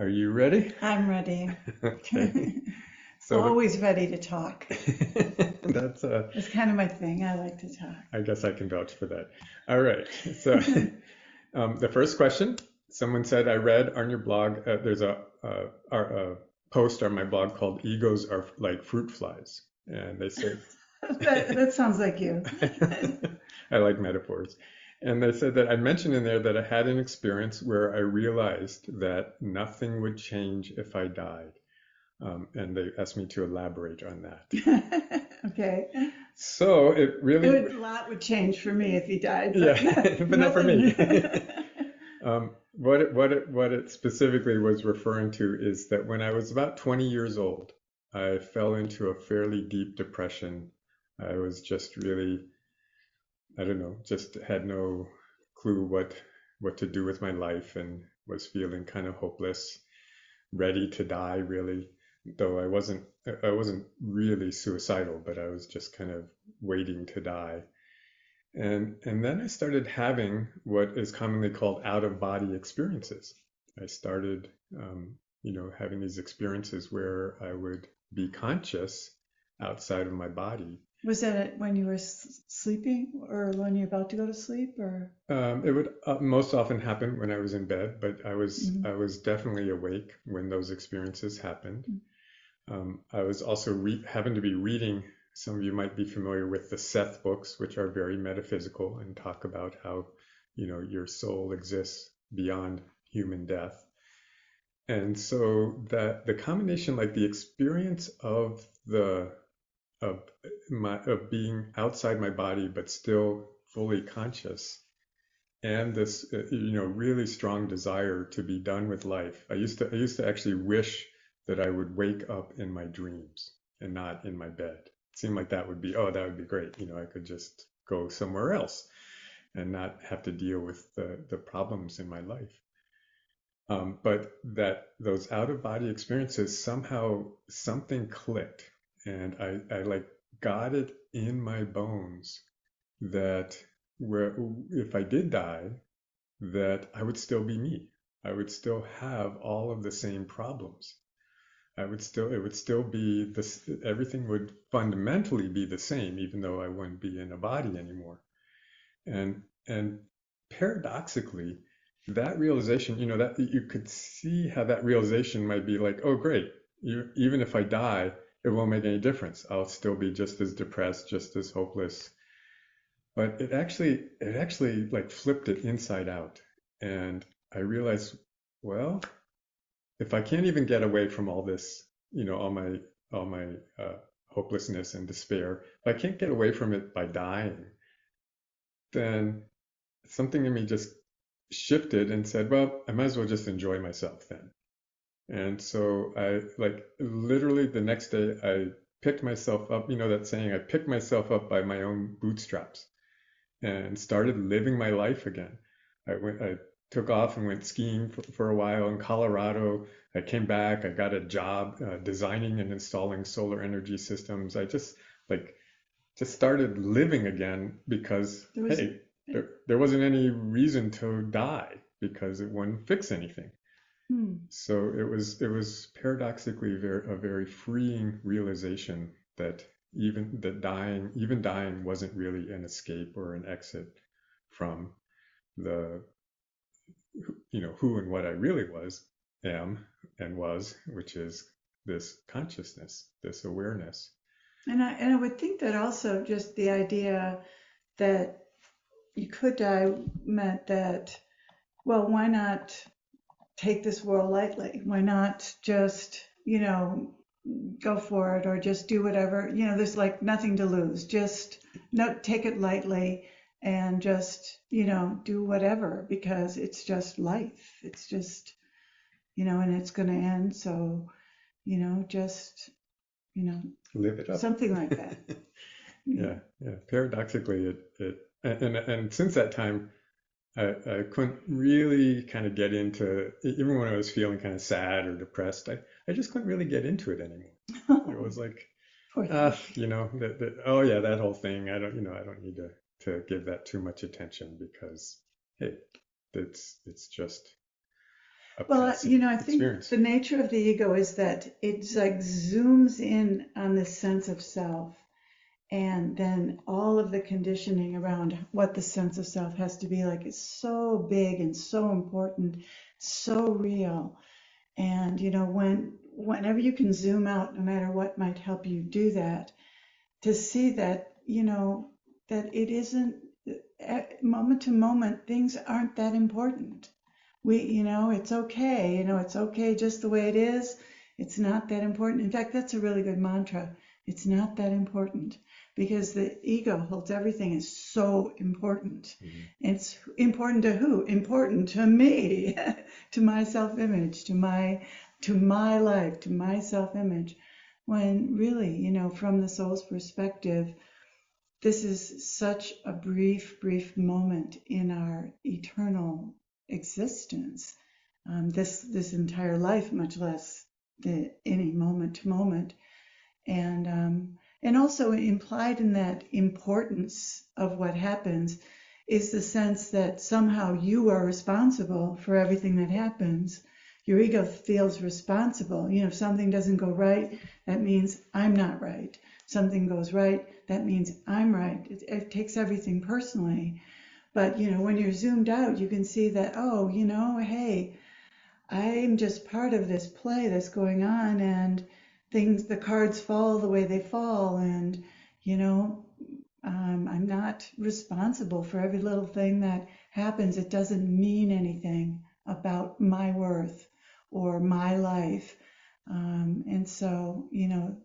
Are you ready? I'm ready. Okay. So Always ready to talk. that's It's kind of my thing. I like to talk. I guess I can vouch for that. All right. So the first question, someone said, I read on your blog, there's a post on my blog called "Egos are like fruit flies," and they said, That sounds like you. I like metaphors. And they said that I mentioned in there that I had an experience where I realized that nothing would change if I died. And they asked me to elaborate on that. Okay. So it really, A lot would change for me if he died, but yeah, but not for me. nothing. What it specifically was referring to is that when I was about 20 years old, I fell into a fairly deep depression. I was just really, I don't know, just had no clue what to do with my life and was feeling kind of hopeless, ready to die really. Though I wasn't really suicidal, but I was just kind of waiting to die. And then I started having what is commonly called out of body experiences. I started having these experiences where I would be conscious outside of my body. Was that when you were sleeping or when you're about to go to sleep or? It would most often happen when I was in bed, but I was Mhm. I was definitely awake when those experiences happened. I was also happened to be reading. Some of you might be familiar with the Seth books, which are very metaphysical and talk about how, your soul exists beyond human death. And so that the combination, like the experience of being outside my body but still fully conscious, and this really strong desire to be done with life. I used to actually wish that I would wake up in my dreams and not in my bed. It seemed like that would be great. I could just go somewhere else and not have to deal with the problems in my life. But that those out of body experiences, somehow something clicked, and I like got it in my bones that where if I did die, that I would still be me. I would still have all of the same problems. It would still be this, everything would fundamentally be the same, even though I wouldn't be in a body anymore. And paradoxically, that realization, that you could see how that realization might be like, oh, great, even if I die, it won't make any difference. I'll still be just as depressed, just as hopeless. But it actually like flipped it inside out. And I realized, well, if I can't even get away from all this, all my hopelessness and despair, if I can't get away from it by dying, then something in me just shifted and said, well, I might as well just enjoy myself then. And so I like literally the next day I picked myself up, that saying, I picked myself up by my own bootstraps and started living my life again. I took off and went skiing for a while in Colorado. I came back. I got a job designing and installing solar energy systems. I just started living again because There was, hey, there wasn't any reason to die because it wouldn't fix anything. hmm. So it was paradoxically a very freeing realization that even dying wasn't really an escape or an exit from the who and what I really am and was, which is this consciousness, this awareness. And I would think that also just the idea that you could die meant that, well, why not take this world lightly? Why not just, go for it or just do whatever? There's like nothing to lose. Just no, take it lightly and just, do whatever because it's just life. It's just, and it's going to end. So, just, you know, Live it up. something like that. Yeah, yeah. Paradoxically, and since that time, I couldn't really kind of get into, even when I was feeling kind of sad or depressed, I just couldn't really get into it anymore. It was like, Poor thing. oh yeah, that whole thing. I don't need to give that too much attention because, hey, it's just, a Well, past I think experience. the nature of the ego is that it's like zooms in on this sense of self, and then all of the conditioning around what the sense of self has to be like is so big and so important, so real. And whenever you can zoom out, no matter what might help you do that, to see that that it isn't moment to moment, things aren't that important. It's okay. It's okay just the way it is. It's not that important. In fact, that's a really good mantra. It's not that important, because the ego holds everything as so important. Mm-hmm. It's important to who? Important to me, to my self-image, to my life, to my self-image. When really, from the soul's perspective, this is such a brief moment in our eternal existence. This entire life, much less any moment to moment, and also implied in that importance of what happens is the sense that somehow you are responsible for everything that happens. Your ego feels responsible. If something doesn't go right, that means I'm not right. Something goes right, that means I'm right. It takes everything personally. But when you're zoomed out, you can see that, oh, hey, I'm just part of this play that's going on, and the cards fall the way they fall, and I'm not responsible for every little thing that happens. It doesn't mean anything about my worth or my life. And so,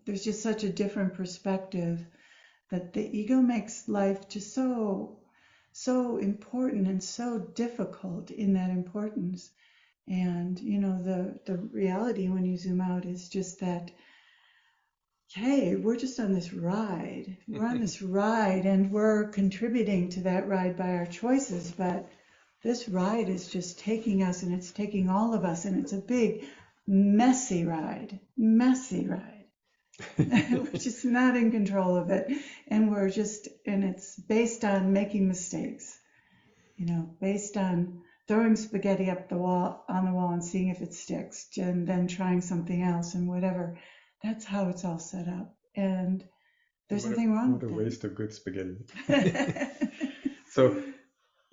there's just such a different perspective that the ego makes life just so important and so difficult in that importance. And the reality when you zoom out is just that, hey, we're just on this ride. We're on this ride, and we're contributing to that ride by our choices. But this ride is just taking us, and it's taking all of us, and it's a big, messy ride. Messy ride. We're just not in control of it, and it's based on making mistakes. Based on throwing spaghetti up on the wall and seeing if it sticks, and then trying something else and whatever. That's how it's all set up, and there's nothing wrong What a with waste of good spaghetti. that. So,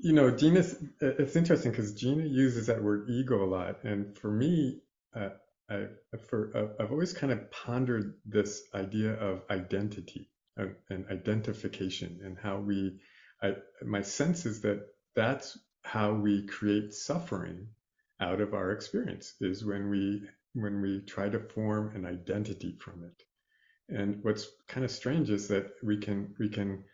it's interesting because Gina uses that word ego a lot. And for me, uh, I've always kind of pondered this idea of identity and identification, and how my sense is that that's how we create suffering out of our experience, is when we try to form an identity from it. And what's kind of strange is that we can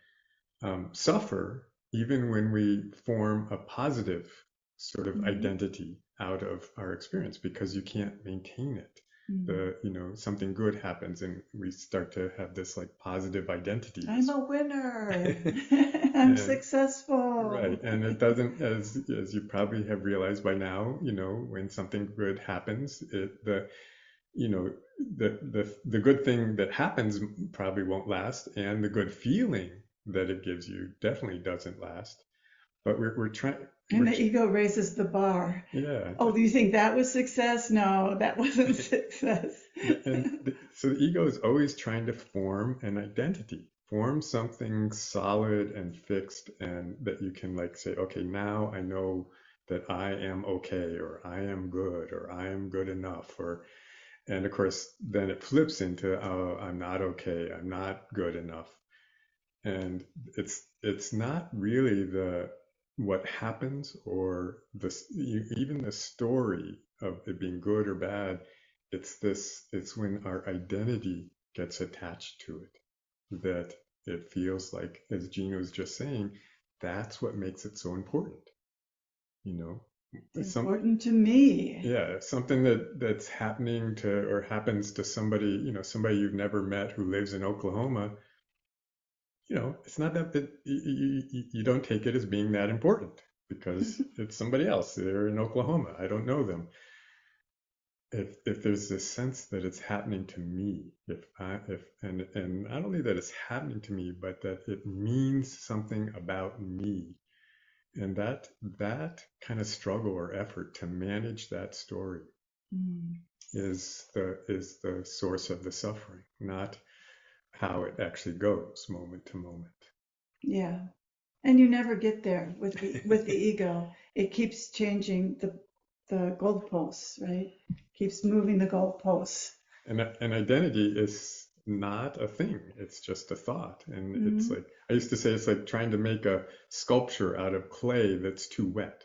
suffer even when we form a positive sort of Mhm. identity out of our experience, because you can't maintain it. Mhm. Something good happens and we start to have this like positive identity. I'm a winner. I'm And successful. right, and it doesn't, as you probably have realized by now, when something good happens, you know the good thing that happens probably won't last, and the good feeling that it gives you definitely doesn't last. But we're trying And the ego raises the bar. yeah. Oh, do you think that was success? No, that wasn't success. So the ego is always trying to form an identity, form something solid and fixed, and that you can like say, okay, now I know that I am okay, or I am good, or I am good enough, or and of course, then it flips into, oh, I'm not okay, I'm not good enough. And it's not really the what happens, or even the story of it being good or bad. It's when our identity gets attached to it that it feels like, as Gina was just saying, that's what makes it so important. You know, It's some important to me. Yeah, something that's happening to, or happens to somebody, somebody you've never met who lives in Oklahoma. It's not that you don't take it as being that important, because it's somebody else. They're in Oklahoma. I don't know them. If there's this sense that it's happening to me, and not only that it's happening to me, but that it means something about me, And that kind of struggle or effort to manage that story Mm. is the source of the suffering, not how it actually goes moment to moment. Yeah. And you never get there with the ego. It keeps changing the goalposts, right? Keeps moving the goalposts. And identity is not a thing. It's just a thought. And it's Mm. like, I used to say, it's like trying to make a sculpture out of clay that's too wet.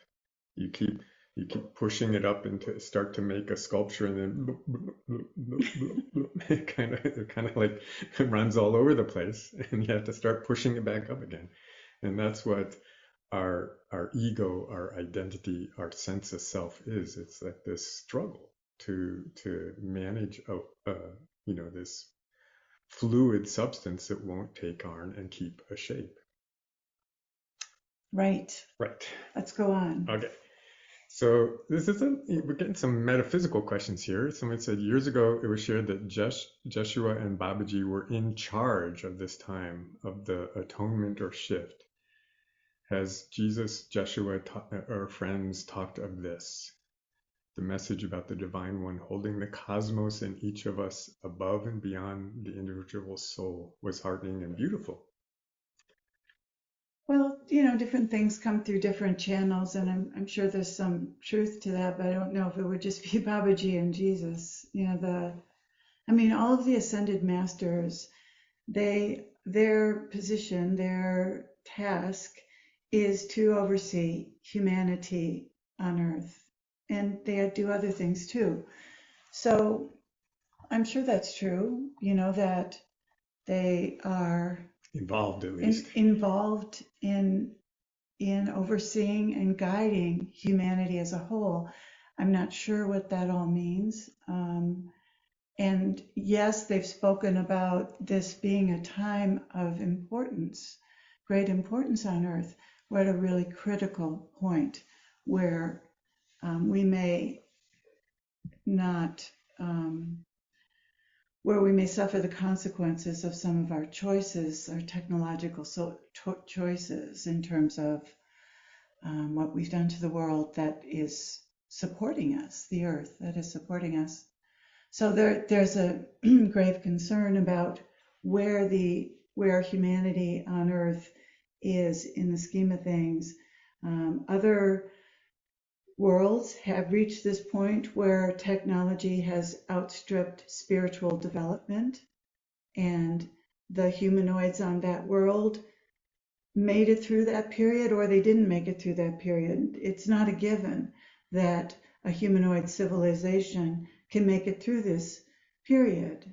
You keep you keep pushing it up into start to make a sculpture, and then bloop, bloop, bloop, bloop, bloop, bloop. It kind of like runs all over the place, and you have to start pushing it back up again. And that's what our ego, our identity, our sense of self is. It's like this struggle to manage this fluid substance that won't take on and keep a shape. Right. Right. Let's go on. Okay. So we're getting some metaphysical questions here. Someone said years ago it was shared that Jeshua and Babaji were in charge of this time of the atonement or shift. Has Jesus, Jeshua, or friends talked of this? The message about the Divine One holding the cosmos in each of us above and beyond the individual soul was heartening and beautiful. Well, different things come through different channels, and I'm sure there's some truth to that, but I don't know if it would just be Babaji and Jesus. All of the ascended masters, their position, their task is to oversee humanity on earth, and they do other things too. So I'm sure that's true, that they are Involved, at least. involved in overseeing and guiding humanity as a whole. I'm not sure what that all means. And yes, they've spoken about this being a time of importance, great importance on earth. We're at a really critical point where we may not, where we may suffer the consequences of some of our choices, our technological choices in terms of what we've done to the world that is supporting us, the earth that is supporting us. So there's a grave concern about where humanity on earth is in the scheme of things. Other worlds have reached this point where technology has outstripped spiritual development, and the humanoids on that world made it through that period, or they didn't make it through that period. It's not a given that a humanoid civilization can make it through this period.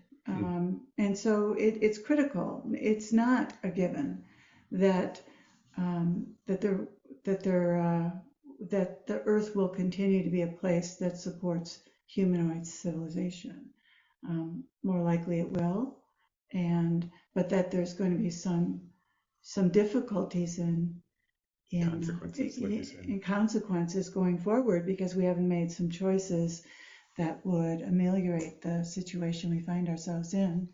And so it's critical. It's not a given that that there that the Earth will continue to be a place that supports humanoid civilization. More likely it will, but that there's going to be some difficulties Consequences, like you said. in consequences going forward, because we haven't made some choices that would ameliorate the situation we find ourselves in.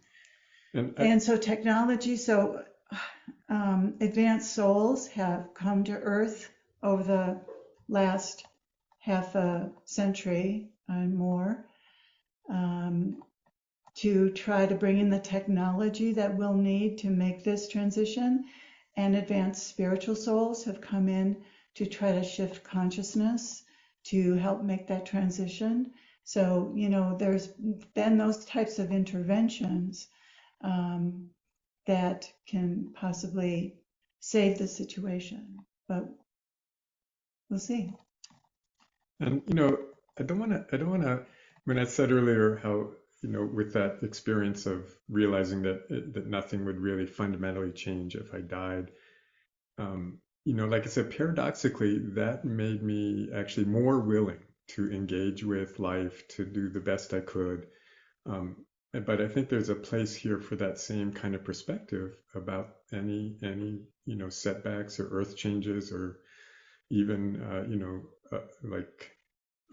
And so technology, advanced souls have come to Earth over the last half a century and more, to try to bring in the technology that we'll need to make this transition. And advanced spiritual souls have come in to try to shift consciousness to help make that transition. So, there's been those types of interventions that can possibly save the situation, but we'll see. And I don't want to. When I said earlier how with that experience of realizing that nothing would really fundamentally change if I died, like I said, paradoxically, that made me actually more willing to engage with life, to do the best I could. But I think there's a place here for that same kind of perspective about any setbacks or earth changes, or even like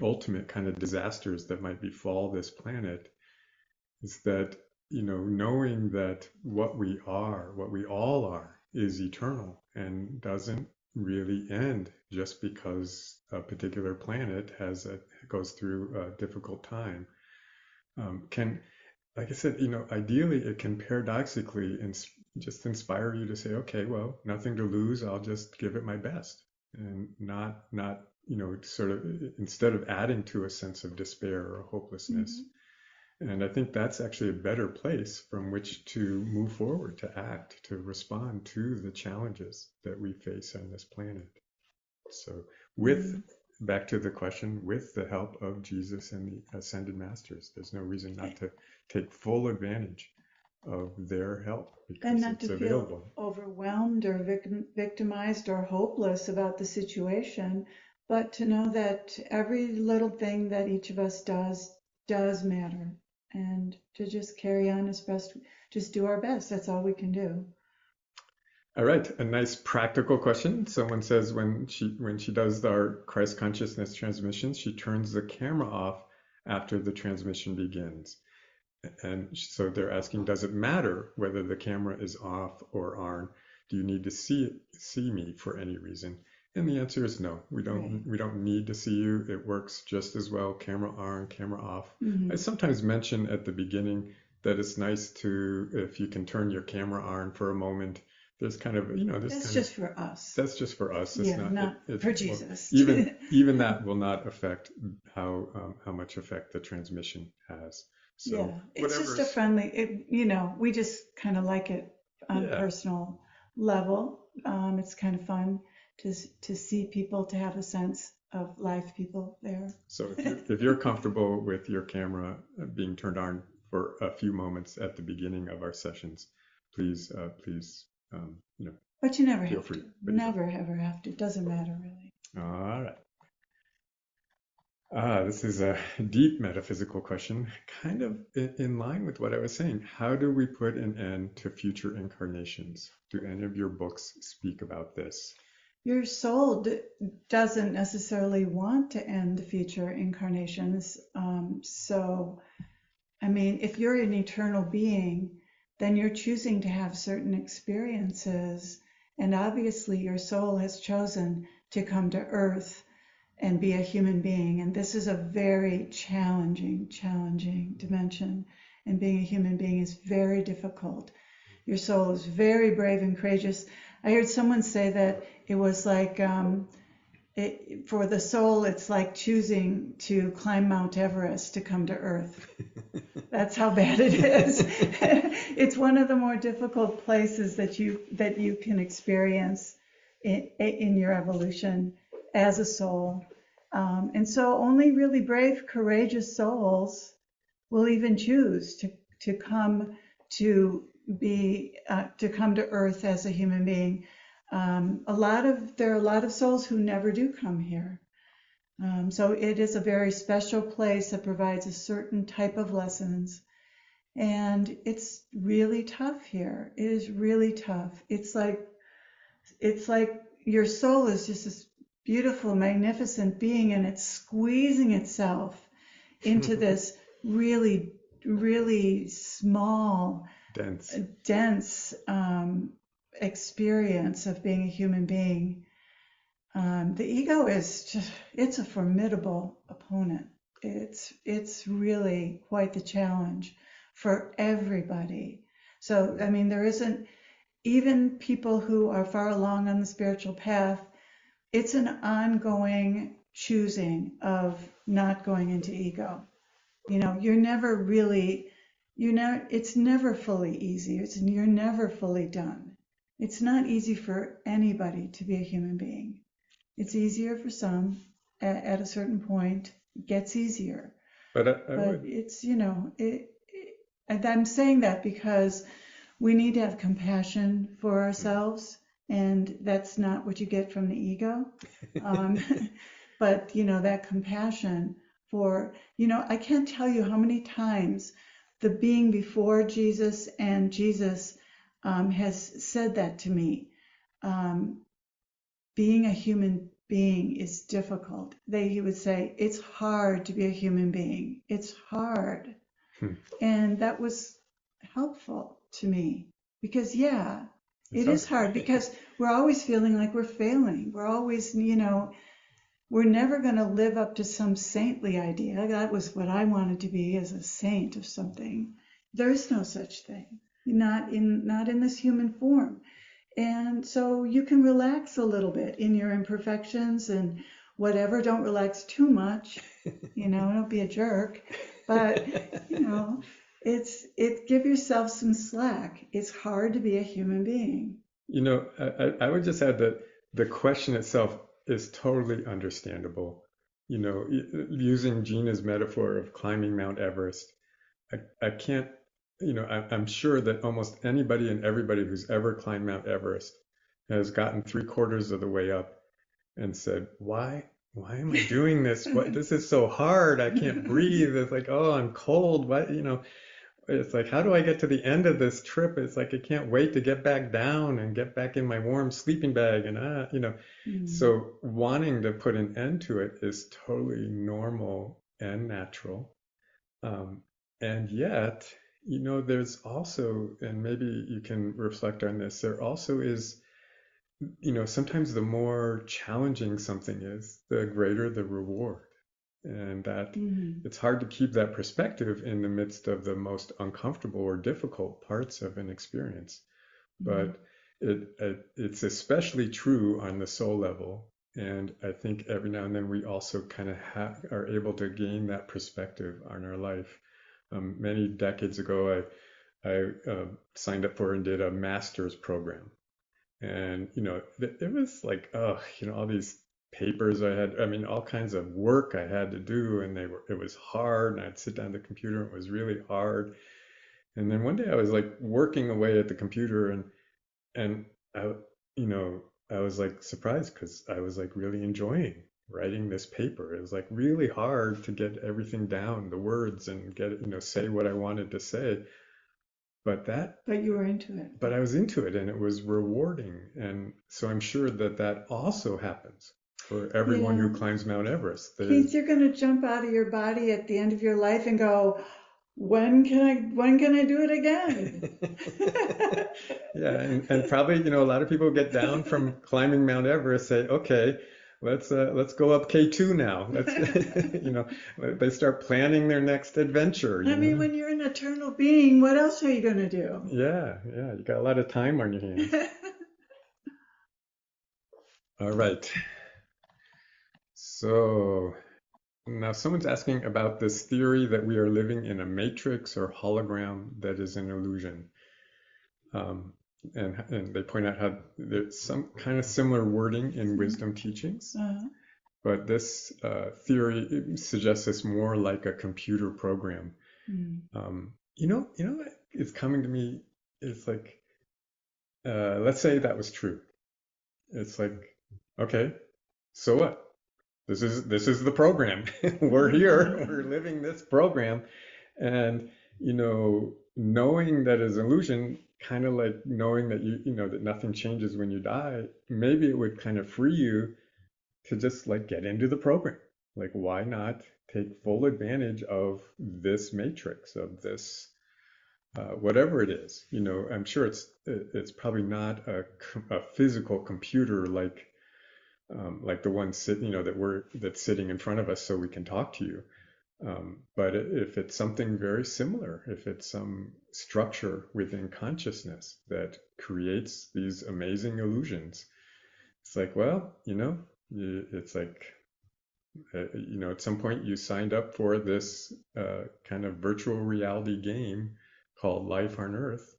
ultimate kind of disasters that might befall this planet. Is that knowing that what we all are is eternal and doesn't really end just because a particular planet goes through a difficult time. Can, like I said, ideally it can paradoxically just inspire you to say, okay, well, nothing to lose. I'll just give it my best, and not sort of, instead of adding to a sense of despair or hopelessness. Mhm. And I think that's actually a better place from which to move forward, to act, to respond to the challenges that we face on this planet. So, with Mm. back to the question, with the help of Jesus and the ascended masters, there's no reason not to take full advantage of their help And because not to it's feel available. overwhelmed or victimized or hopeless about the situation, but to know that every little thing that each of us does matter, and to just carry on as best, just do our best. That's all we can do. All right, a nice practical question. Someone says when she does our Christ consciousness transmissions, she turns the camera off after the transmission begins. And so they're asking, does it matter whether the camera is off or on? Do you need to see me for any reason? And the answer is no. We Right. don't need to see you. It works just as well, camera on, camera off. I Mm-hmm. sometimes mention at the beginning that it's nice to, if you can turn your camera on for a moment. There's kind of, That's just for us. that's just for us. It's Yeah, not, not it for well, Jesus. even that will not affect how much effect the transmission has. So Yeah, it's just a whatever's, friendly, we just kind of like it on a yeah. personal level. It's kind of fun to see people, to have a sense of live people there. So if you're comfortable with your camera being turned on for a few moments at the beginning of our sessions, please, But you never feel have free. to. But you don't. Never ever have to. It doesn't matter really. All right. This is a deep metaphysical question, kind of in line with what I was saying. How do we put an end to future incarnations? Do any of your books speak about this? Your soul doesn't necessarily want to end the future incarnations. So, I mean, if you're an eternal being, then you're choosing to have certain experiences. And obviously, your soul has chosen to come to Earth and be a human being. And this is a very challenging dimension. And being a human being is very difficult. Your soul is very brave and courageous. I heard someone say that it was like, for the soul, it's like choosing to climb Mount Everest to come to Earth. That's how bad it is. It's one of the more difficult places that you can experience in your evolution as a soul. And so only really brave, courageous souls will even choose to come to come to Earth as a human being. There are a lot of souls who never do come here. So it is a very special place that provides a certain type of lessons. And it's really tough here. It is really tough. It's like your soul is just this beautiful, magnificent being, and it's squeezing itself into this really, really small, Dense. dense experience of being a human being. The ego is it's a formidable opponent. It's really quite the challenge for everybody. So, I mean, there isn't, even people who are far along on the spiritual path, it's an ongoing choosing of not going into ego. You're never really, it's never fully easy. You're never fully done. It's not easy for anybody to be a human being. It's easier for some at a certain point. It gets easier. But I But would, it's, and I'm saying that because we need to have compassion for ourselves, and that's not what you get from the ego. Um, but, that compassion for, I can't tell you how many times the being before Jesus and Jesus has said that to me. Being a human being is difficult. He would say, it's hard to be a human being. It's hard. hmm, And that was helpful to me because, yeah, It is hard because we're always feeling like we're failing. We're always, we're never going to live up to some saintly idea. That was what I wanted to be, as a saint of something. There is no such thing, not in this human form. And so you can relax a little bit in your imperfections and whatever. Don't relax too much, don't be a jerk. But, give yourself some slack. It's hard to be a human being. I would just add that the question itself is totally understandable. Using Gina's metaphor of climbing Mount Everest, I can't, I'm sure that almost anybody and everybody who's ever climbed Mount Everest has gotten 3/4 of the way up and said, why am I doing this? This is so hard. I can't breathe. It's like, oh, I'm cold. It's like, how do I get to the end of this trip? It's like, I can't wait to get back down and get back in my warm sleeping bag. And, so wanting to put an end to it is totally normal and natural. And yet, there's also, and maybe you can reflect on this, there also is, sometimes the more challenging something is, the greater the reward. And that it's hard to keep that perspective in the midst of the most uncomfortable or difficult parts of an experience. But it's especially true on the soul level. And I think every now and then we also kind of are able to gain that perspective on our life. Many decades ago, I signed up for and did a master's program. And, it was like, all these papers all kinds of work I had to do, and it was hard, and I'd sit down at the computer, and it was really hard. And then one day I was like working away at the computer, and I, I was like surprised because I was like really enjoying writing this paper. It was like really hard to get everything down, the words, and get it, say what I wanted to say. But you were into it. But I was into it, and it was rewarding. And so I'm sure that also happens for everyone who climbs Mount Everest. Keith, you're going to jump out of your body at the end of your life and go, when can I do it again? Yeah, and probably, a lot of people get down from climbing Mount Everest, say, okay, let's go up K2 now. They start planning their next adventure. When you're an eternal being, what else are you going to do? Yeah, you got a lot of time on your hands. All right. So now someone's asking about this theory that we are living in a matrix or hologram that is an illusion. And they point out how there's some kind of similar wording in wisdom teachings. But this theory suggests it's more like a computer program. What is coming to me is like, let's say that was true. It's like, okay, so what? This is the program. We're here. We're living this program, and knowing that is illusion, kind of like knowing that that nothing changes when you die. Maybe it would kind of free you to just like get into the program. Like, why not take full advantage of this matrix, of this whatever it is? I'm sure it's probably not a physical computer like the one that's sitting in front of us so we can talk to you. But if it's something very similar, if it's some structure within consciousness that creates these amazing illusions, it's like, well, it's like, at some point you signed up for this kind of virtual reality game called Life on Earth,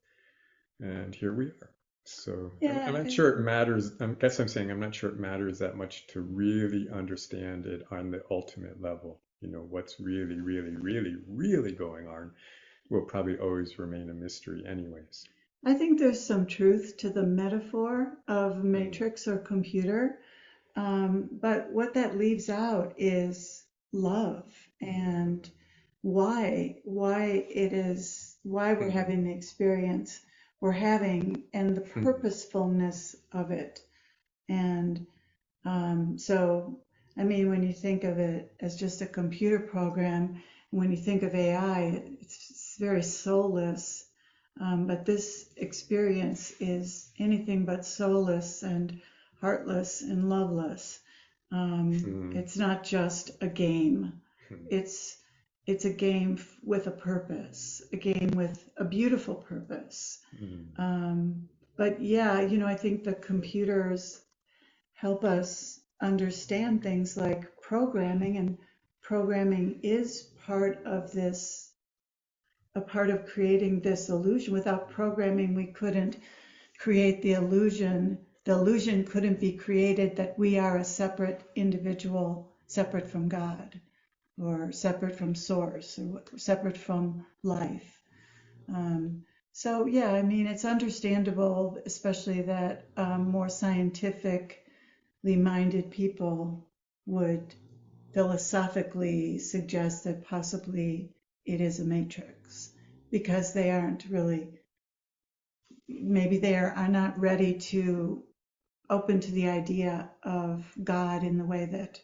and here we are. So I'm not sure it matters. I guess I'm saying I'm not sure it matters that much to really understand it on the ultimate level. What's really, really, really, really going on will probably always remain a mystery anyways. I think there's some truth to the metaphor of matrix or computer. But what that leaves out is love and why we're having the experience we're having and the purposefulness of it. And so, when you think of it as just a computer program, when you think of AI, it's very soulless. But this experience is anything but soulless and heartless and loveless. Mm. It's not just a game. Hmm. It's a game with a purpose, a game with a beautiful purpose. Mm. But yeah, I think the computers help us understand things like programming, and programming is a part of creating this illusion. Without programming, we couldn't create the illusion. The illusion couldn't be created that we are a separate individual, separate from God, or separate from source, or separate from life. Um, so yeah, I mean, it's understandable, especially that more scientifically minded people would philosophically suggest that possibly it is a matrix, because they aren't really, maybe they are not ready to open to the idea of God in the way that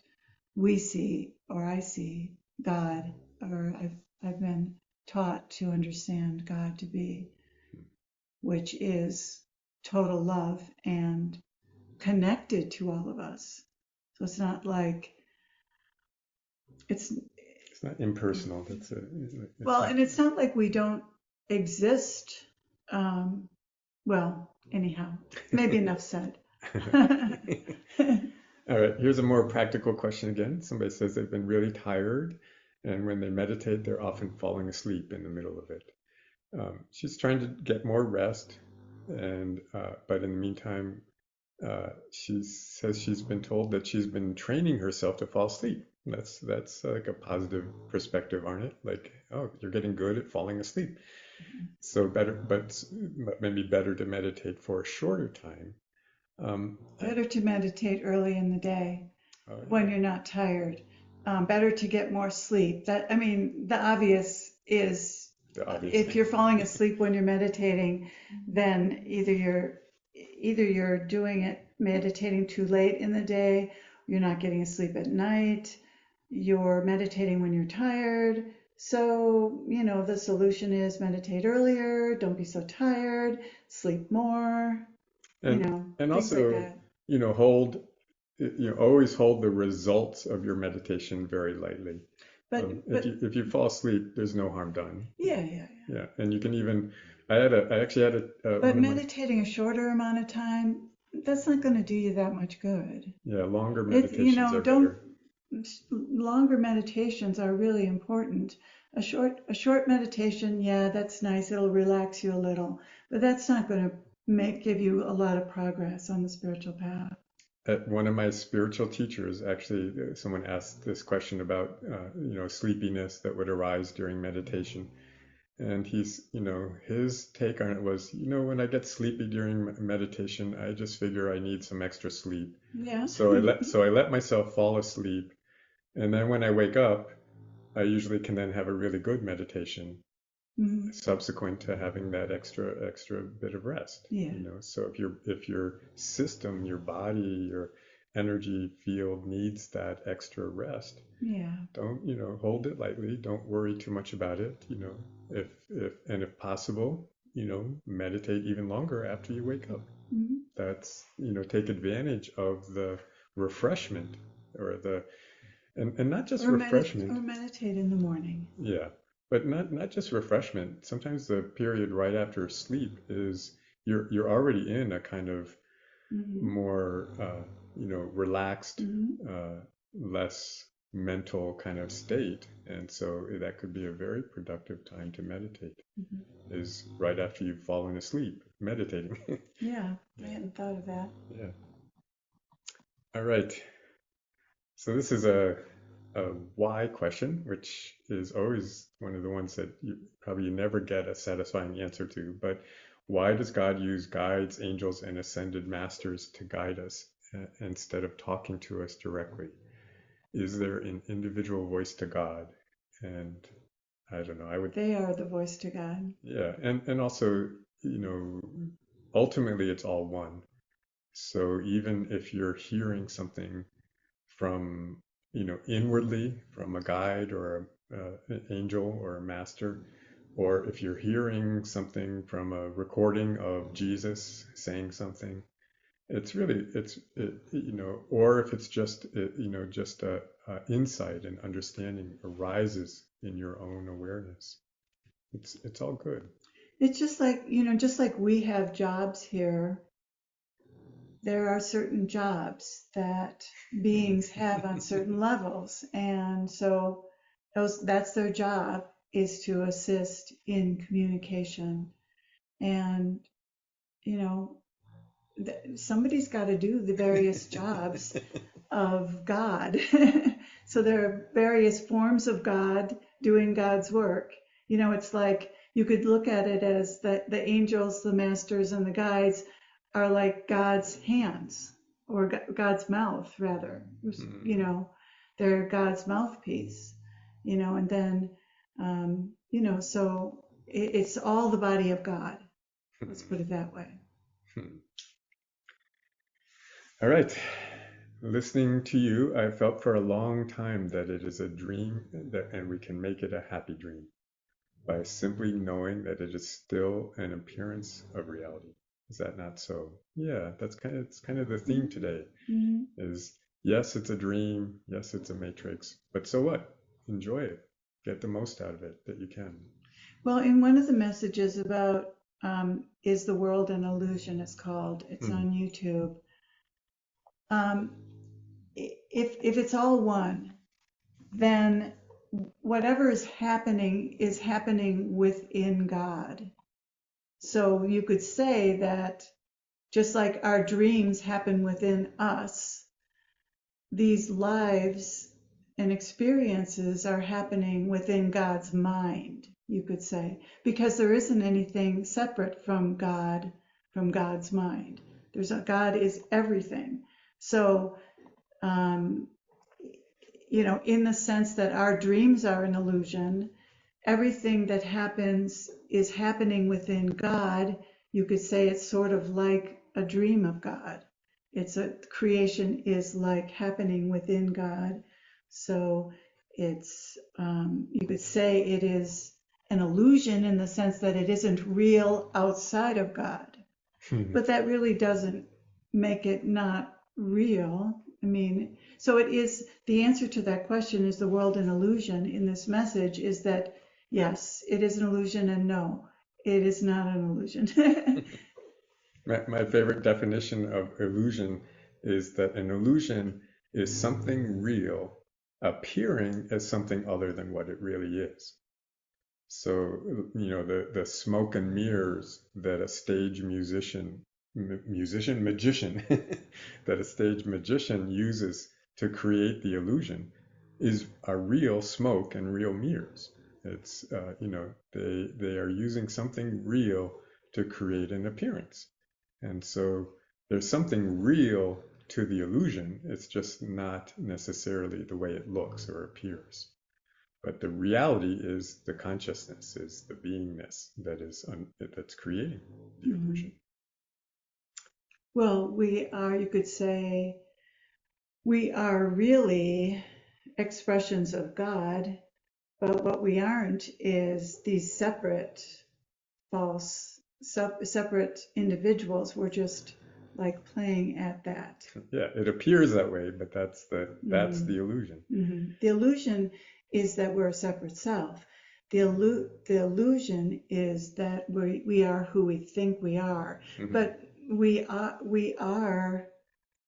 we see, or I see God, or I've been taught to understand God to be, which is total love and connected to all of us. So it's not like it's It's not impersonal. It's well, not. and it's not like we don't exist. Um, well, anyhow, maybe enough said. All right, here's a more practical question again. Somebody says they've been really tired, and when they meditate, they're often falling asleep in the middle of it. She's trying to get more rest, and but in the meantime, she says she's been told that she's been training herself to fall asleep. That's like a positive perspective, aren't it? Like, oh, you're getting good at falling asleep. So better, but maybe better to meditate for a shorter time. Um, I, Better to meditate early in the day oh when yeah, you're not tired. Better to get more sleep. I mean, the obvious is the obvious. if you're falling asleep when you're meditating, then either you're doing it meditating too late in the day, you're not getting sleep at night, you're meditating when you're tired. So, the solution is meditate earlier, don't be so tired, sleep more, and and things like also, that. hold always hold the results of your meditation very lightly. If But you fall asleep, there's no harm done. yeah, yeah, yeah. Yeah, and you can even. I actually had But one of my, meditating a shorter amount of time, that's not going to do you that much good. yeah, longer It, you meditations know, are don't better. longer meditations are really important. A short meditation, yeah, that's nice. It'll relax you a little, but that's not going to give you a lot of progress on the spiritual path. At one of my spiritual teachers, actually, someone asked this question about sleepiness that would arise during meditation. And his take on it was, when I get sleepy during meditation, I just figure I need some extra sleep. Yeah. So I let myself fall asleep, and then when I wake up, I usually can then have a really good meditation Mhm. subsequent to having that extra bit of rest. Yeah. So if your system, your body, your energy field needs that extra rest, Yeah. don't hold it lightly, don't worry too much about it. If possible, meditate even longer after you wake up. Mhm. That's take advantage of the refreshment, or the and not just refreshment. Or meditate in the morning. Yeah, but not just refreshment. Sometimes the period right after sleep is you're already in a kind of Mhm. more relaxed, Mhm. uh, less mental kind of state, and so that could be a very productive time to meditate. Mhm. Is right after you've fallen asleep, meditating. Yeah, I hadn't thought of that. Yeah. All right. So this is a why question, which is always one of the ones that you probably never get a satisfying answer to. But why does God use guides, angels, and ascended masters to guide us instead of talking to us directly? Is there an individual voice to God? And I don't know, I would, They are the voice to God. yeah. And also, you know, ultimately it's all one. So even if you're hearing something from, inwardly from a guide or an angel or a master, or if you're hearing something from a recording of Jesus saying something, it's really or if it's just just a insight and understanding arises in your own awareness. It's all good. It's just like we have jobs here, there are certain jobs that beings have on certain levels. And so that's their job, is to assist in communication. And, you know, somebody's got to do the various jobs of God. So there are various forms of God doing God's work. It's like you could look at it as the angels, the masters, and the guides are like God's hands, or God's mouth, rather. They're God's mouthpiece. And then, so it's all the body of God. Let's put it that way. All right. Listening to you, I felt for a long time that it is a dream, and we can make it a happy dream by simply knowing that it is still an appearance of reality. Is that not so? Yeah, it's kind of the theme today. Mm-hmm. Is yes, it's a dream. Yes, it's a matrix. But so what? Enjoy it. Get the most out of it that you can. Well, in one of the messages about is the world an illusion? It's called. It's on YouTube. If it's all one, then whatever is happening within God. So you could say that just like our dreams happen within us, these lives and experiences are happening within God's mind, you could say, because there isn't anything separate from God, from God's mind. God is everything. So, in the sense that our dreams are an illusion, everything that happens is happening within God. You could say it's sort of like a dream of God. Creation is like happening within God. So you could say it is an illusion in the sense that it isn't real outside of God. But that really doesn't make it not real. I mean, so it is, the answer to that question, is the world an illusion, in this message, is that yes, it is an illusion, and no, it is not an illusion. My favorite definition of illusion is that an illusion is something real appearing as something other than what it really is. So, the smoke and mirrors that a stage magician, that a stage magician uses to create the illusion is a real smoke and real mirrors. It's, they are using something real to create an appearance. And so there's something real to the illusion. It's just not necessarily the way it looks or appears. But the reality is the consciousness, is the beingness that's creating the illusion. Well, you could say, we are really expressions of God, but what we aren't is these separate, separate individuals. We're just like playing at that. Yeah, it appears that way, but that's the illusion. Mm-hmm. The illusion is that we're a separate self. The illusion is that we are who we think we are. Mm-hmm. But we are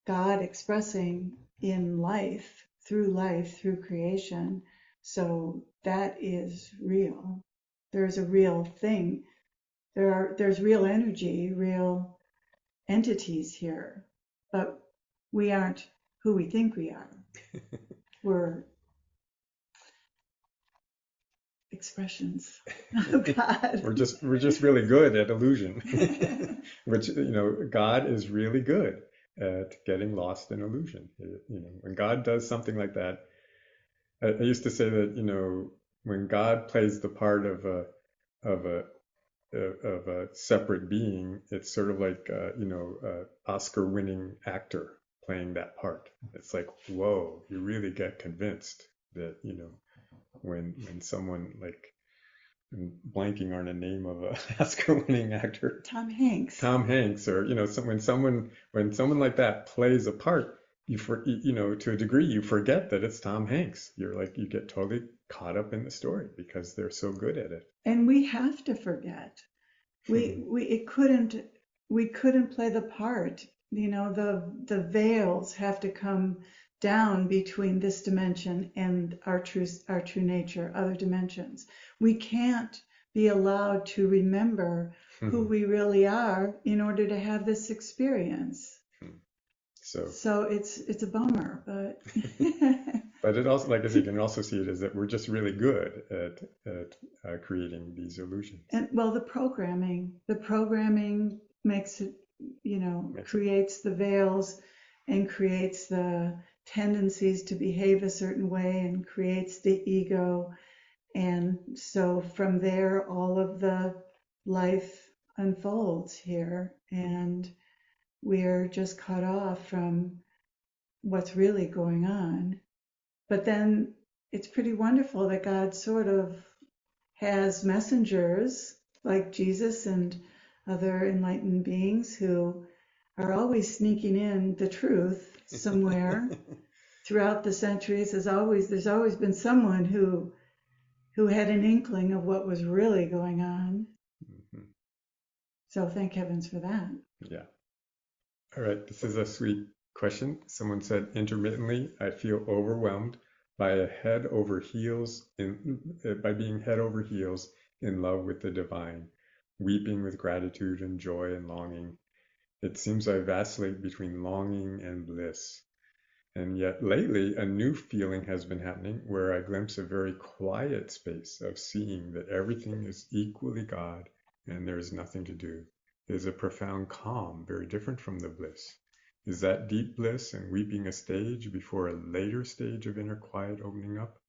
God expressing in life, through creation. So that is real. There's a real thing. There's real energy, real entities here, but we aren't who we think we are. We're expressions of God. we're just really good at illusion. Which, God is really good at getting lost in illusion. When God does something like that, I used to say that, when God plays the part of a separate being, it's sort of like Oscar-winning actor playing that part. It's like, whoa, you really get convinced that when someone like I'm blanking on a name of a Oscar-winning actor. Tom Hanks. Tom Hanks, or when someone like that plays a part, to a degree you forget that it's Tom Hanks. You get totally caught up in the story because they're so good at it. And we have to forget. We couldn't play the part. The veils have to come down between this dimension and our true nature, other dimensions. We can't be allowed to remember who we really are in order to have this experience. So, So it's a bummer, but but it also, like, as you can also see it, is that we're just really good at creating these illusions. and well, the programming makes it, creates the veils and creates the tendencies to behave a certain way and creates the ego. And so from there, all of the life unfolds here, and we're just cut off from what's really going on. But then it's pretty wonderful that God sort of has messengers like Jesus and other enlightened beings who are always sneaking in the truth somewhere throughout the centuries. There's always been someone who had an inkling of what was really going on. Mhm. So thank heavens for that. Yeah. All right. This is a sweet question. Someone said, intermittently, I feel overwhelmed by being head over heels in love with the divine, weeping with gratitude and joy and longing. It seems I vacillate between longing and bliss. And yet lately, a new feeling has been happening where I glimpse a very quiet space of seeing that everything is equally God and there is nothing to do. There's a profound calm, very different from the bliss. Is that deep bliss and weeping a stage before a later stage of inner quiet opening up?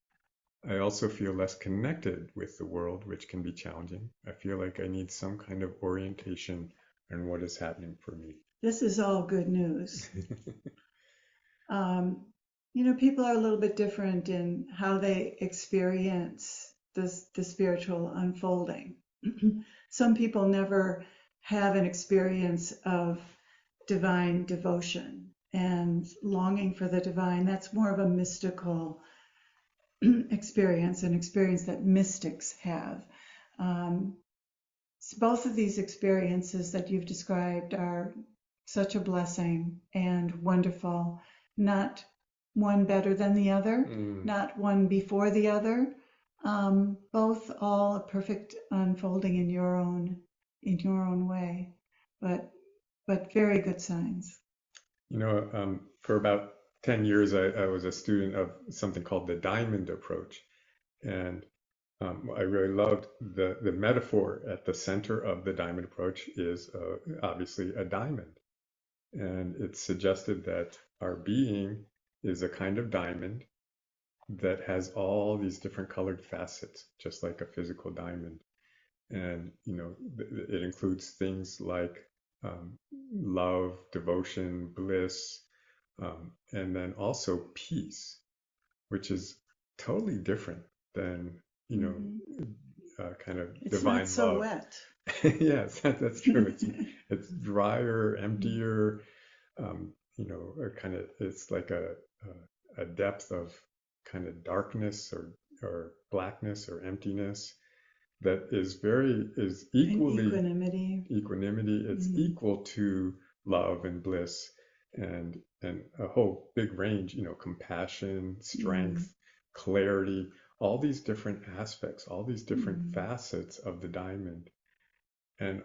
I also feel less connected with the world, which can be challenging. I feel like I need some kind of orientation on what is happening for me. This is all good news. People are a little bit different in how they experience the spiritual unfolding. Some people never have an experience of divine devotion and longing for the divine. That's more of a mystical experience, an experience that mystics have. So both of these experiences that you've described are such a blessing and wonderful, not one better than the other, not one before the other, both all a perfect unfolding in your own way, but very good signs. For about 10 years, I was a student of something called the diamond approach. And I really loved the metaphor at the center of the diamond approach is obviously a diamond. And it suggested that our being is a kind of diamond that has all these different colored facets, just like a physical diamond. And, it includes things like love, devotion, bliss, and then also peace, which is totally different than, kind of It's divine not so love. wet. Yes, that's true. It's drier, emptier, it's like a depth of kind of darkness or blackness or emptiness that is equally Equanimity. It's equal to love and bliss and a whole big range, compassion, strength, clarity, all these different aspects, all these different facets of the diamond. And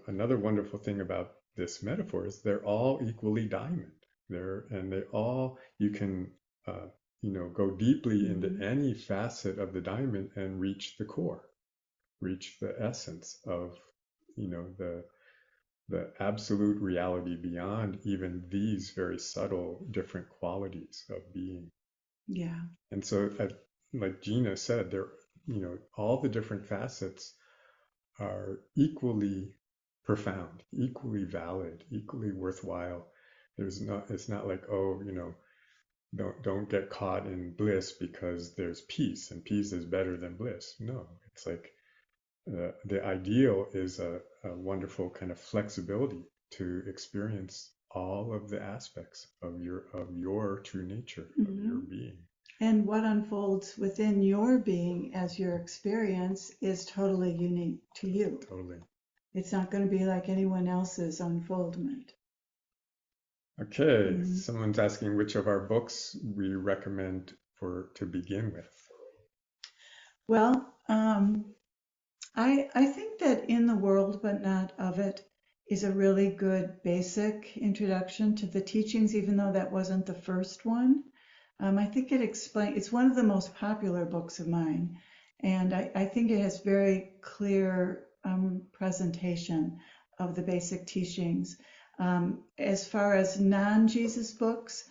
another wonderful thing about this metaphor is they're all equally diamond. You can go deeply into any facet of the diamond and reach the core, reach the essence of the absolute reality beyond even these very subtle different qualities of being. Yeah. And so, like Gina said, all the different facets are equally profound, equally valid, equally worthwhile. It's not like, oh, don't get caught in bliss because there's peace and peace is better than bliss. No, it's like the ideal is a wonderful kind of flexibility to experience all of the aspects of your true nature, of your Hmm. being. And what unfolds within your being as your experience is totally unique to you. Totally. It's not going to be like anyone else's unfoldment. Okay, Hmm. someone's asking which of our books we recommend for to begin with. Well, I think that In the World But Not of It is a really good basic introduction to the teachings, even though that wasn't the first one. I think it's one of the most popular books of mine, and I think it has very clear presentation of the basic teachings. As far as non-Jesus books,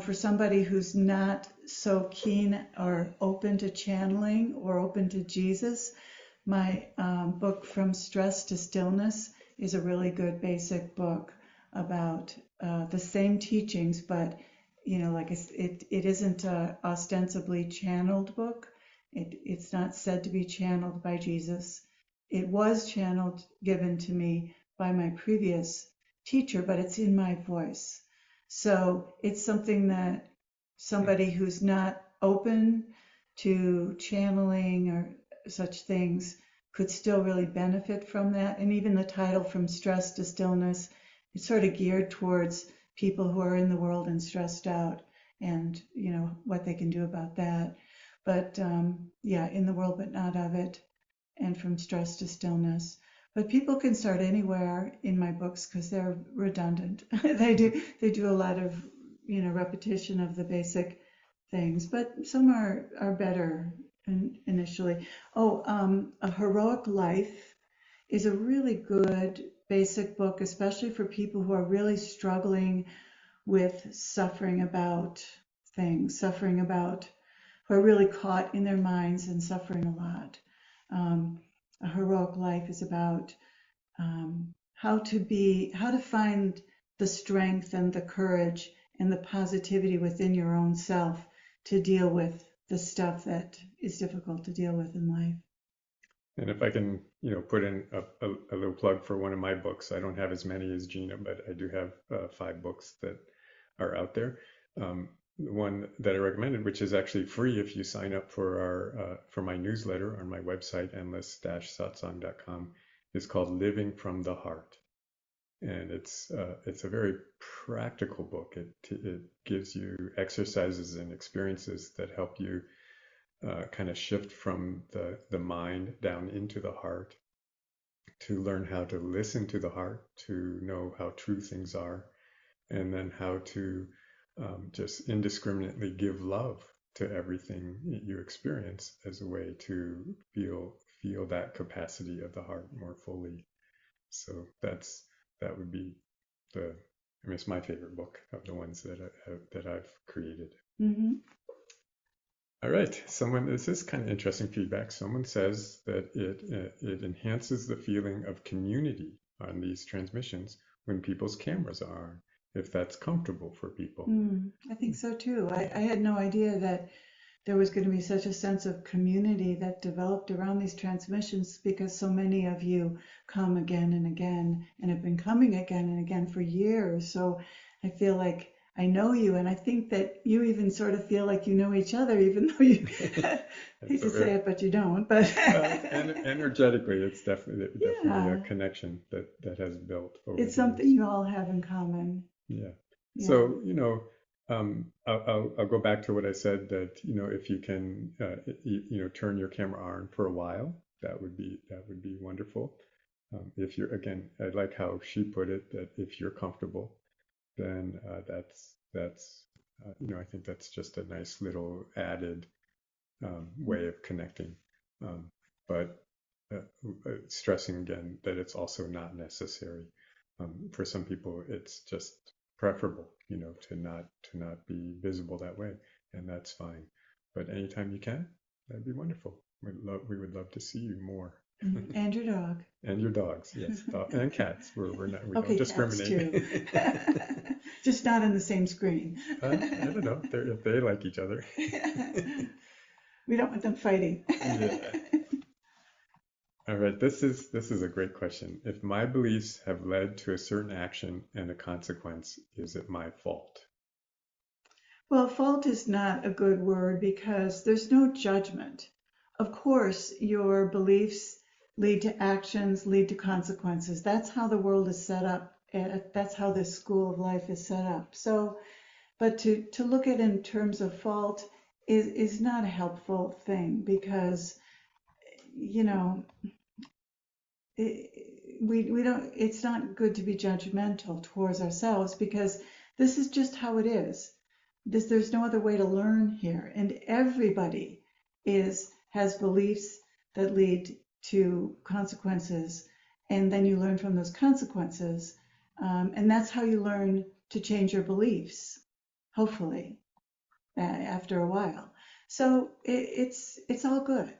for somebody who's not so keen or open to channeling or open to Jesus, my book From Stress to Stillness is a really good basic book about the same teachings, but like it isn't a ostensibly channeled book. It's not said to be channeled by Jesus. It was channeled, given to me by my previous teacher, but it's in my voice. So it's something that somebody who's not open to channeling or such things could still really benefit from that. And even the title From Stress to Stillness, it's sort of geared towards people who are in the world and stressed out and what they can do about that. But yeah, In the World But Not of It and From Stress to Stillness. But people can start anywhere in my books because they're redundant. They do a lot of repetition of the basic things, but some are better initially. Oh, A Heroic Life is a really good basic book, especially for people who are really struggling with suffering about things, who are really caught in their minds and suffering a lot. A Heroic Life is about how to find the strength and the courage and the positivity within your own self to deal with the stuff that is difficult to deal with in life. And if I can, put in a little plug for one of my books, I don't have as many as Gina, but I do have 5 books that are out there. The one that I recommended, which is actually free if you sign up for my newsletter on my website, endless-satsang.com, is called Living from the Heart. And it's a very practical book. It gives you exercises and experiences that help you kind of shift from the mind down into the heart, to learn how to listen to the heart, to know how true things are, and then how to just indiscriminately give love to everything you experience as a way to feel that capacity of the heart more fully. So that would be it's my favorite book of the ones that I've created. Mm-hmm. All right, this is kind of interesting feedback. Someone says that it enhances the feeling of community on these transmissions when people's cameras are on, if that's comfortable for people. I think so too. I had no idea that there was going to be such a sense of community that developed around these transmissions, because so many of you come again and again and have been coming again and again for years. So I feel like I know you, and I think that you even sort of feel like you know each other, even though you hate to say it, but you don't. But energetically, it's definitely a yeah, connection that has built over it's the something years. you all have in common. Yeah. Yeah. So, I'll go back to what I said, that, if you can, turn your camera on for a while, that would be wonderful. If you're, again, I like how she put it, that if you're comfortable, then I think that's just a nice little added way of connecting. But stressing again that it's also not necessary. For some people, it's just preferable, to not be visible that way, and that's fine. But anytime you can, that'd be wonderful. We would love to see you more. And your dog. And your dogs, yes, and cats. We don't Okay, cats discriminate. too. Just not on the same screen. I don't know if they like each other. We don't want them fighting. Yeah. All right, this is a great question. If my beliefs have led to a certain action and a consequence, is it my fault? Well, fault is not a good word because there's no judgment. Of course, your beliefs lead to actions, lead to consequences. That's how the world is set up. That's how this school of life is set up. So, but to look at it in terms of fault is not a helpful thing because, you know, we don't, it's not good to be judgmental towards ourselves because this is just how it is. There's no other way to learn here. And everybody has beliefs that lead to consequences. And then you learn from those consequences. And that's how you learn to change your beliefs, hopefully, after a while. So it's all good.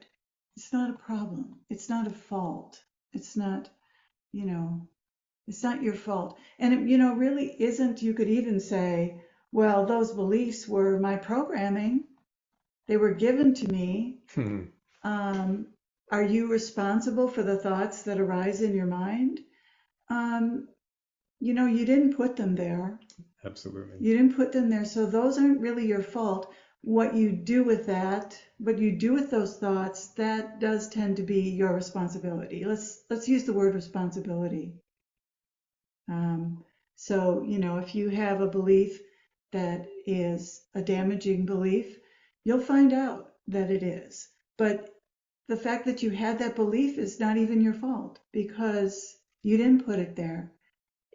It's not a problem. It's not a fault. It's not, you know, it's not your fault. And it, really isn't, you could even say, well, those beliefs were my programming. They were given to me. Hmm. Um, are you responsible for the thoughts that arise in your mind? Um, you didn't put them there. Absolutely. You didn't put them there. So those aren't really your fault. What you do with that, what you do with those thoughts, that does tend to be your responsibility. Let's use the word responsibility. Um, so, if you have a belief that is a damaging belief, you'll find out that it is. But the fact that you had that belief is not even your fault because you didn't put it there.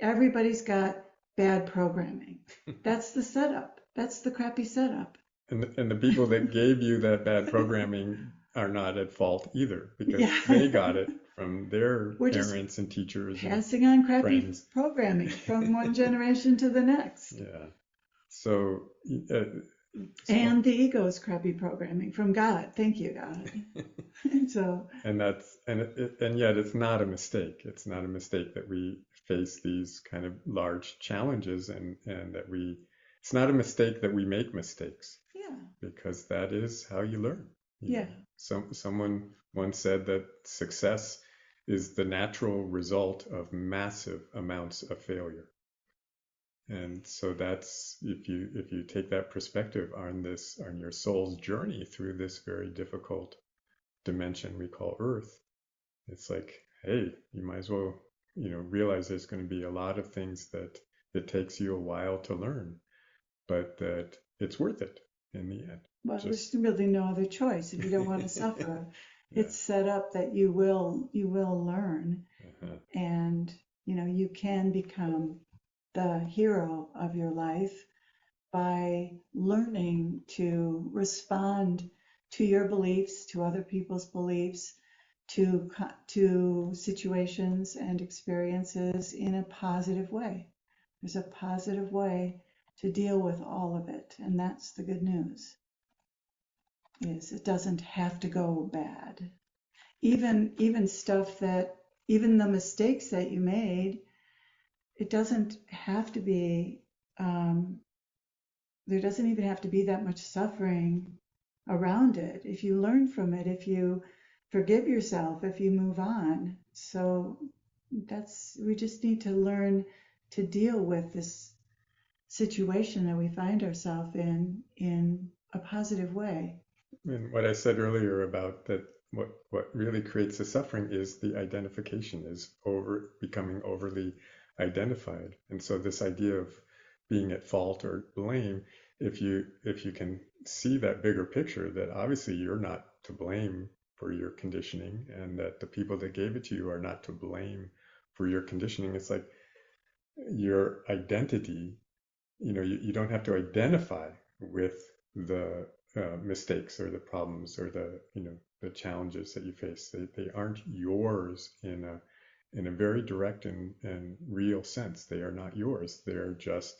Everybody's got bad programming. That's the setup. That's the crappy setup. And the people that gave you that bad programming are not at fault either because they got Yeah. it from their We're just parents and teachers and passing on crappy friends. programming from one generation to the next. Yeah. So, uh, so And the ego's crappy programming from God. Thank you, God. So, and that's and yet it's not a mistake. It's not a mistake that we face these kind of large challenges and that we it's not a mistake that we make mistakes yeah, because that is how you learn. yeah. Someone once said that success is the natural result of massive amounts of failure. And so that's if you take that perspective on your soul's journey through this very difficult dimension we call Earth, it's like, hey, you might as well, realize there's going to be a lot of things that it takes you a while to learn, but that it's worth it in the end. Well, there's Just really no other choice if you don't want to suffer. yeah. It's set up that you will learn, Uh-huh. and you can become the hero of your life by learning to respond to your beliefs, to other people's beliefs, to situations and experiences in a positive way. There's a positive way to deal with all of it, and that's the good news. Is it doesn't have to go bad. Even stuff that even the mistakes that you made, it doesn't have to be um, there doesn't even have to be that much suffering around it if you learn from it, if you forgive yourself, if you move on. So we just need to learn to deal with this situation that we find ourselves in a positive way. And what I said earlier about that, what really creates the suffering is the identification, is becoming overly identified. And so this idea of being at fault or blame, if you can see that bigger picture, that obviously you're not to blame for your conditioning, and that the people that gave it to you are not to blame for your conditioning. It's like your identity, you don't have to identify with the mistakes or the problems or the challenges that you face. They aren't yours in a very direct and real sense. They are not yours. They're just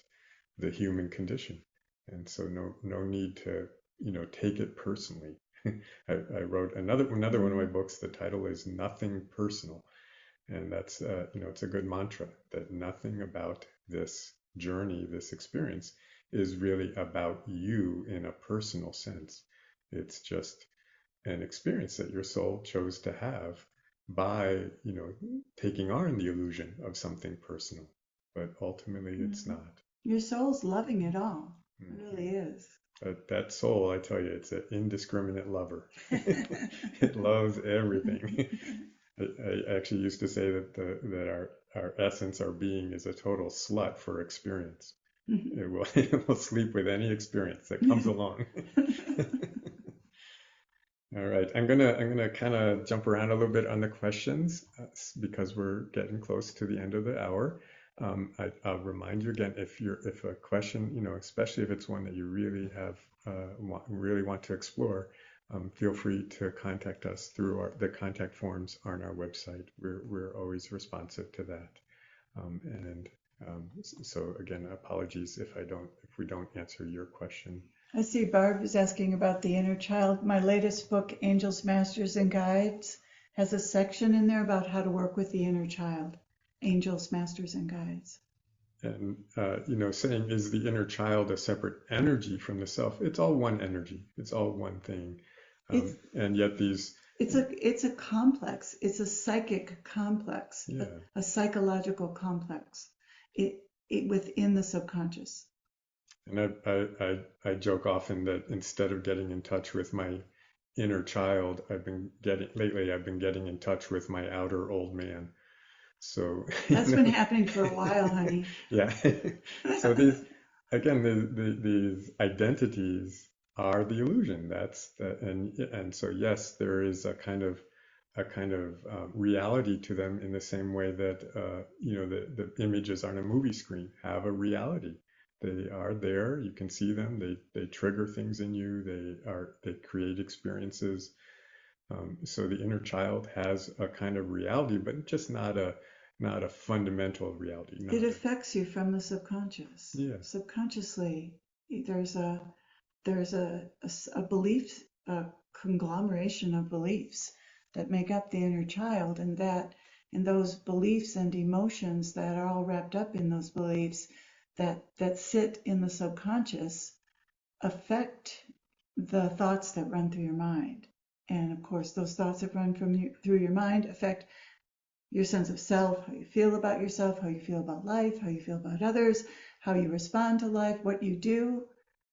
the human condition. And so no need to take it personally. I wrote another one of my books. The title is Nothing Personal, and that's it's a good mantra that nothing about this journey, this experience, is really about you in a personal sense. It's just an experience that your soul chose to have, by, taking on the illusion of something personal. But ultimately, it's Mhm. not. Your soul's loving it all. It Mhm. really is. That soul, I tell you, it's an indiscriminate lover. It loves everything. I actually used to say that our essence, our being, is a total slut for experience. It will sleep with any experience that comes along. All right, I'm gonna kind of jump around a little bit on the questions because we're getting close to the end of the hour. I'll remind you again, if a question, especially if it's one that you really really want to explore, feel free to contact us through the contact forms on our website. We're always responsive to that. And so again, apologies if we don't answer your question. I see Barb is asking about the inner child. My latest book, Angels, Masters, and Guides, has a section in there about how to work with the inner child. Angels, Masters, and Guides. And saying, is the inner child a separate energy from the self? It's all one energy. It's all one thing. It's And yet these, it's a complex. It's a psychic complex, yeah. a psychological complex. It within the subconscious. And I joke often that instead of getting in touch with my inner child, I've been getting in touch with my outer old man. So, That's been happening for a while, honey. yeah. So these identities are the illusion. And so yes, there is a kind of reality to them in the same way that the images on a movie screen have a reality. They are there. You can see them. They trigger things in you. They create experiences. So the inner child has a kind of reality, but just not a fundamental reality. It Not a affects you from the subconscious. Yeah. Subconsciously, there's a belief, a conglomeration of beliefs that make up the inner child, and those beliefs and emotions that are all wrapped up in those beliefs that sit in the subconscious affect the thoughts that run through your mind. And of course, those thoughts that run through your mind affect your sense of self, how you feel about yourself, how you feel about life, how you feel about others, how you respond to life, what you do,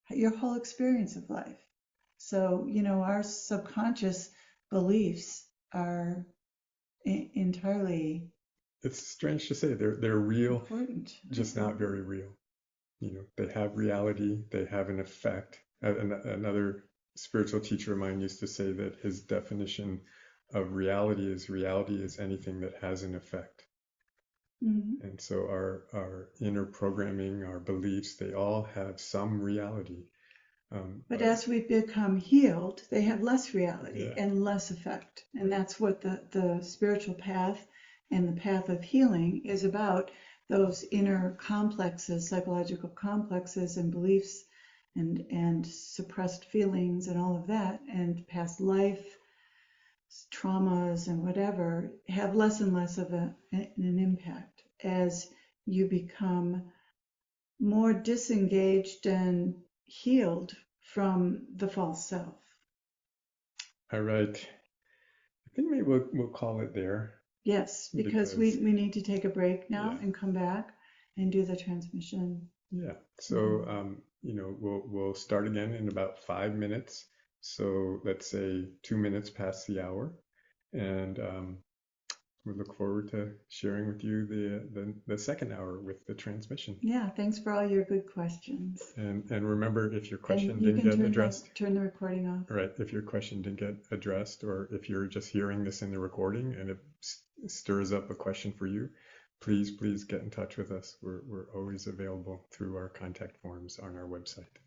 your whole experience of life. So, our subconscious beliefs are entirely It's strange to say they're real, important. just not very real. They have reality, they have an effect. Another spiritual teacher of mine used to say that his definition of reality is anything that has an effect. Mhm. And so our inner programming, our beliefs, they all have some reality. But But as we become healed, they have less reality yeah, and less effect. And right. that's what the spiritual path and the path of healing is about, those inner complexes, psychological complexes and beliefs and suppressed feelings and all of that, and past life traumas and whatever, have less and less of an impact as you become more disengaged and healed from the false self. All right. I think maybe we'll call it there Yes, because because we need to take a break now yeah. and come back and do the transmission. Yeah. So, Mhm. we'll start again in about 5 minutes. So let's say 2 minutes past the hour, and we look forward to sharing with you the second hour with the transmission. Yeah, thanks for all your good questions. And remember, if your And question you didn't can get addressed, turn the recording off. right? If your question didn't get addressed, or if you're just hearing this in the recording and it stirs up a question for you, please get in touch with us. We're always available through our contact forms on our website.